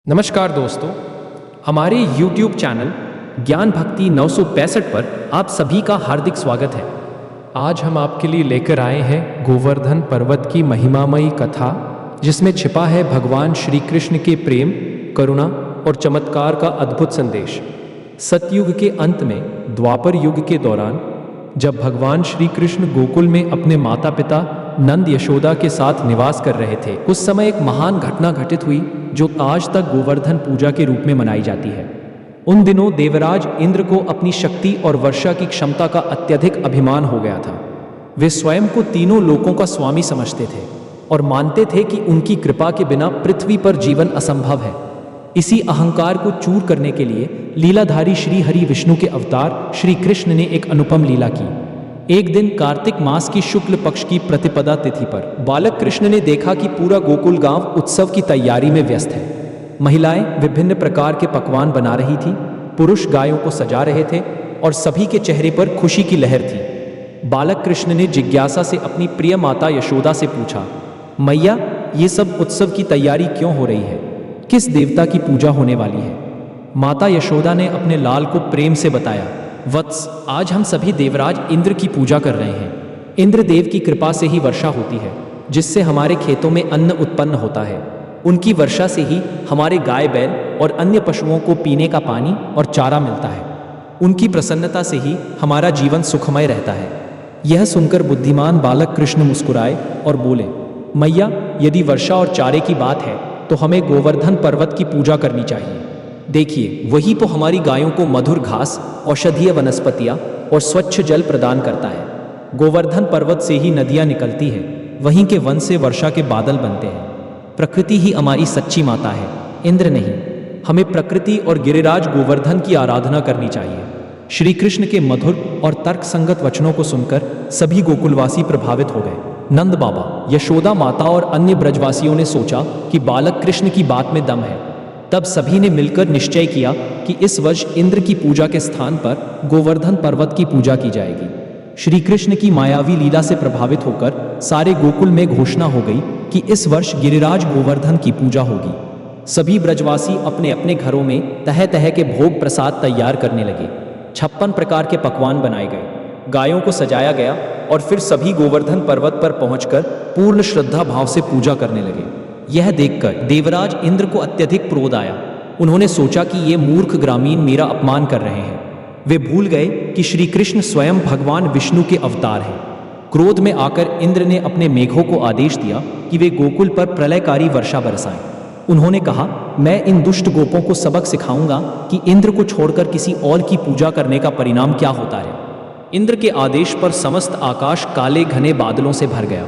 नमस्कार दोस्तों, हमारे YouTube चैनल ज्ञान भक्ति 965 पर आप सभी का हार्दिक स्वागत है। आज हम आपके लिए लेकर आए हैं गोवर्धन पर्वत की महिमामयी कथा, जिसमें छिपा है भगवान श्री कृष्ण के प्रेम, करुणा और चमत्कार का अद्भुत संदेश। सतयुग के अंत में, द्वापर युग के दौरान, जब भगवान श्री कृष्ण गोकुल में अपने माता पिता नंद यशोदा के साथ निवास कर रहे थे, उस समय एक महान घटना घटित हुई जो आज तक गोवर्धन पूजा के रूप में मनाई जाती है। उन दिनों देवराज इंद्र को अपनी शक्ति और वर्षा की क्षमता का अत्यधिक अभिमान हो गया था। वे स्वयं को तीनों लोकों का स्वामी समझते थे और मानते थे कि उनकी कृपा के बिना पृथ्वी पर जीवन असंभव है। इसी अहंकार को चूर करने के लिए लीलाधारी श्री हरि विष्णु के अवतार श्री कृष्ण ने एक अनुपम लीला की। एक दिन कार्तिक मास की शुक्ल पक्ष की प्रतिपदा तिथि पर बालक कृष्ण ने देखा कि पूरा गोकुल गांव उत्सव की तैयारी में व्यस्त है। महिलाएं विभिन्न प्रकार के पकवान बना रही थी, पुरुष गायों को सजा रहे थे और सभी के चेहरे पर खुशी की लहर थी। बालक कृष्ण ने जिज्ञासा से अपनी प्रिय माता यशोदा से पूछा, मैया, ये सब उत्सव की तैयारी क्यों हो रही है? किस देवता की पूजा होने वाली है? माता यशोदा ने अपने लाल को प्रेम से बताया, वत्स, आज हम सभी देवराज इंद्र की पूजा कर रहे हैं। इंद्र देव की कृपा से ही वर्षा होती है, जिससे हमारे खेतों में अन्न उत्पन्न होता है। उनकी वर्षा से ही हमारे गाय बैल और अन्य पशुओं को पीने का पानी और चारा मिलता है। उनकी प्रसन्नता से ही हमारा जीवन सुखमय रहता है। यह सुनकर बुद्धिमान बालक कृष्ण मुस्कुराए और बोले, मैया, यदि वर्षा और चारे की बात है तो हमें गोवर्धन पर्वत की पूजा करनी चाहिए। देखिए, वही तो हमारी गायों को मधुर घास, औषधीय वनस्पतियां और स्वच्छ जल प्रदान करता है। गोवर्धन पर्वत से ही नदियां निकलती है, वहीं के वन से वर्षा के बादल बनते हैं। प्रकृति ही हमारी सच्ची माता है, इंद्र नहीं। हमें प्रकृति और गिरिराज गोवर्धन की आराधना करनी चाहिए। श्री कृष्ण के मधुर और तर्कसंगत वचनों को सुनकर सभी गोकुलवासी प्रभावित हो गए। नंद बाबा, यशोदा माता और अन्य ब्रजवासियों ने सोचा कि बालक कृष्ण की बात में दम है। तब सभी ने मिलकर निश्चय किया कि इस वर्ष इंद्र की पूजा के स्थान पर गोवर्धन पर्वत की पूजा की जाएगी। श्री कृष्ण की मायावी लीला से प्रभावित होकर सारे गोकुल में घोषणा हो गई कि इस वर्ष गिरिराज गोवर्धन की पूजा होगी। सभी ब्रजवासी अपने अपने घरों में तह तह के भोग प्रसाद तैयार करने लगे। 56 प्रकार के पकवान बनाए गए, गायों को सजाया गया और फिर सभी गोवर्धन पर्वत पर पहुंचकर पूर्ण श्रद्धा भाव से पूजा करने लगे। यह देखकर देवराज इंद्र को अत्यधिक क्रोध आया। उन्होंने सोचा कि ये मूर्ख ग्रामीण मेरा अपमान कर रहे हैं। वे भूल गए कि श्री कृष्ण स्वयं भगवान विष्णु के अवतार हैं। क्रोध में आकर इंद्र ने अपने मेघों को आदेश दिया कि वे गोकुल पर प्रलयकारी वर्षा बरसाएं। उन्होंने कहा, मैं इन दुष्ट गोपों को सबक सिखाऊंगा कि इंद्र को छोड़कर किसी और की पूजा करने का परिणाम क्या होता है। इंद्र के आदेश पर समस्त आकाश काले घने बादलों से भर गया।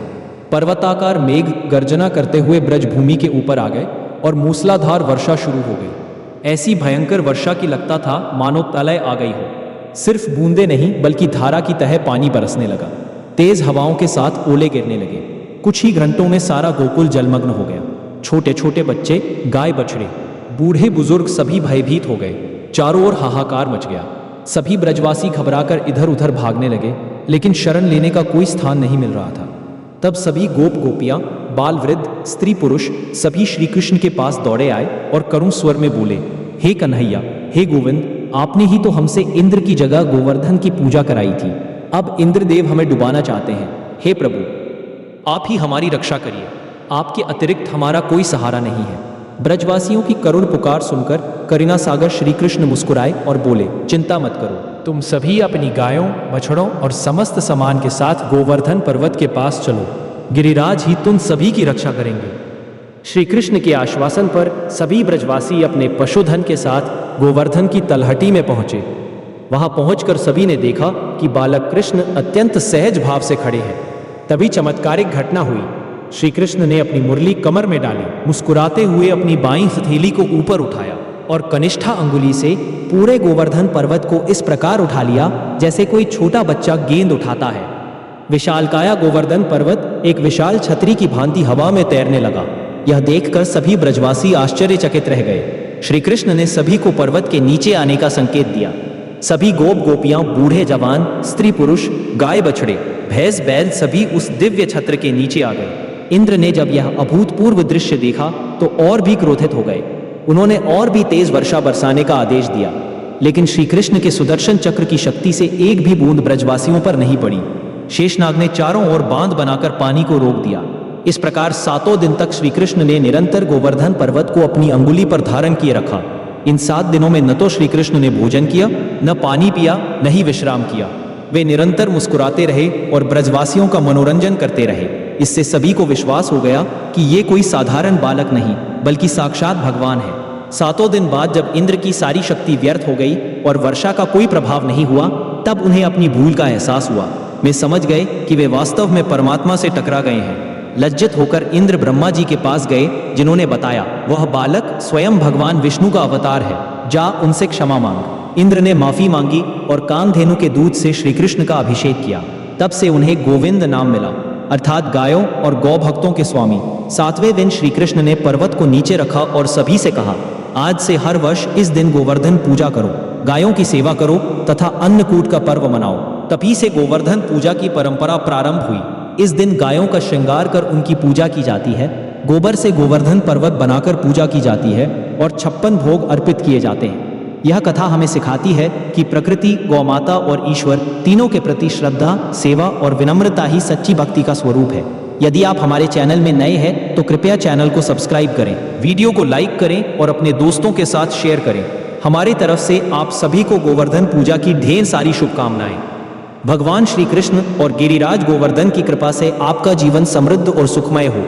पर्वताकार मेघ गर्जना करते हुए ब्रजभूमि के ऊपर आ गए और मूसलाधार वर्षा शुरू हो गई। ऐसी भयंकर वर्षा की लगता था मानो प्रलय आ गई हो। सिर्फ बूंदे नहीं बल्कि धारा की तरह पानी बरसने लगा। तेज हवाओं के साथ ओले गिरने लगे। कुछ ही घंटों में सारा गोकुल जलमग्न हो गया। छोटे छोटे बच्चे, गाय बछड़े, बूढ़े बुजुर्ग सभी भयभीत हो गए। चारों ओर हाहाकार मच गया। सभी ब्रजवासी घबराकर इधर उधर भागने लगे, लेकिन शरण लेने का कोई स्थान नहीं मिल रहा था। तब सभी गोप गोपियां, बाल वृद्ध, स्त्री पुरुष सभी श्री कृष्ण के पास दौड़े आए और करुण स्वर में बोले, हे कन्हैया, हे गोविंद, आपने ही तो हमसे इंद्र की जगह गोवर्धन की पूजा कराई थी। अब इंद्रदेव हमें डुबाना चाहते हैं। हे प्रभु, आप ही हमारी रक्षा करिए। आपके अतिरिक्त हमारा कोई सहारा नहीं है। ब्रजवासियों की करुण पुकार सुनकर करुणा सागर श्री कृष्ण मुस्कुराए और बोले, चिंता मत करो, तुम सभी अपनी गायों, बछड़ों और समस्त सामान के साथ गोवर्धन पर्वत के पास चलो। गिरिराज ही तुम सभी की रक्षा करेंगे। श्री कृष्ण के आश्वासन पर सभी ब्रजवासी अपने पशुधन के साथ गोवर्धन की तलहटी में पहुंचे। वहां पहुंचकर सभी ने देखा कि बालक कृष्ण अत्यंत सहज भाव से खड़े हैं। तभी चमत्कारिक घटना हुई। श्री कृष्ण ने अपनी मुरली कमर में डाली, मुस्कुराते हुए अपनी बाईं हथेली को ऊपर उठाया और कनिष्ठा अंगुली से पूरे गोवर्धन पर्वत को इस प्रकार उठा लिया जैसे कोई छोटा बच्चा गेंद उठाता है। विशालकाया गोवर्धन पर्वत एक विशाल छतरी की भांति हवा में तैरने लगा। यह देखकर सभी ब्रजवासी आश्चर्यचकित रह गए। श्री कृष्ण ने सभी को पर्वत के नीचे आने का संकेत दिया। सभी गोप गोपियां, बूढ़े जवान, स्त्री पुरुष, गाय बछड़े, भैंस बैल सभी उस दिव्य छत्र के नीचे आ गए। इंद्र ने जब यह अभूतपूर्व दृश्य देखा तो और भी क्रोधित हो गए। उन्होंने और भी तेज वर्षा बरसाने का आदेश दिया, लेकिन श्री कृष्ण के सुदर्शन चक्र की शक्ति से एक भी बूंद ब्रजवासियों पर नहीं पड़ी। शेषनाग ने चारों ओर बांध बनाकर पानी को रोक दिया। इस प्रकार 7 दिन तक श्री कृष्ण ने निरंतर गोवर्धन पर्वत को अपनी अंगुली पर धारण किए रखा। इन 7 दिनों में न तो श्री कृष्ण ने भोजन किया, न पानी पिया, न ही विश्राम किया। वे निरंतर मुस्कुराते रहे और ब्रजवासियों का मनोरंजन करते रहे। इससे सभी को विश्वास हो गया कि ये कोई साधारण बालक नहीं बल्कि साक्षात भगवान है। 7 दिन बाद जब इंद्र की सारी शक्ति व्यर्थ हो गई और वर्षा का कोई प्रभाव नहीं हुआ, तब उन्हें अपनी भूल का एहसास हुआ। वे समझ गए कि वे वास्तव में परमात्मा से टकरा गए हैं। लज्जित होकर इंद्र ब्रह्मा जी के पास गए, जिन्होंने बताया वह बालक स्वयं भगवान विष्णु का अवतार है, जा उनसे क्षमा मांग। इंद्र ने माफी मांगी और कामधेनु के दूध से श्री कृष्ण का अभिषेक किया। तब से उन्हें गोविंद नाम मिला, अर्थात गायों और गौ भक्तों के स्वामी। 7वें दिन श्री कृष्ण ने पर्वत को नीचे रखा और सभी से कहा, आज से हर वर्ष इस दिन गोवर्धन पूजा करो, गायों की सेवा करो तथा अन्नकूट का पर्व मनाओ। तभी से गोवर्धन पूजा की परंपरा प्रारंभ हुई। इस दिन गायों का श्रृंगार कर उनकी पूजा की जाती है, गोबर से गोवर्धन पर्वत बनाकर पूजा की जाती है और 56 भोग अर्पित किए जाते हैं। यह कथा हमें सिखाती है कि प्रकृति, गौमाता और ईश्वर तीनों के प्रति श्रद्धा, सेवा और विनम्रता ही सच्ची भक्ति का स्वरूप है। यदि आप हमारे चैनल में नए हैं तो कृपया चैनल को सब्सक्राइब करें, वीडियो को लाइक करें और अपने दोस्तों के साथ शेयर करें। हमारी तरफ से आप सभी को गोवर्धन पूजा की ढेर सारी शुभकामनाएं। भगवान श्री कृष्ण और गिरिराज गोवर्धन की कृपा से आपका जीवन समृद्ध और सुखमय हो।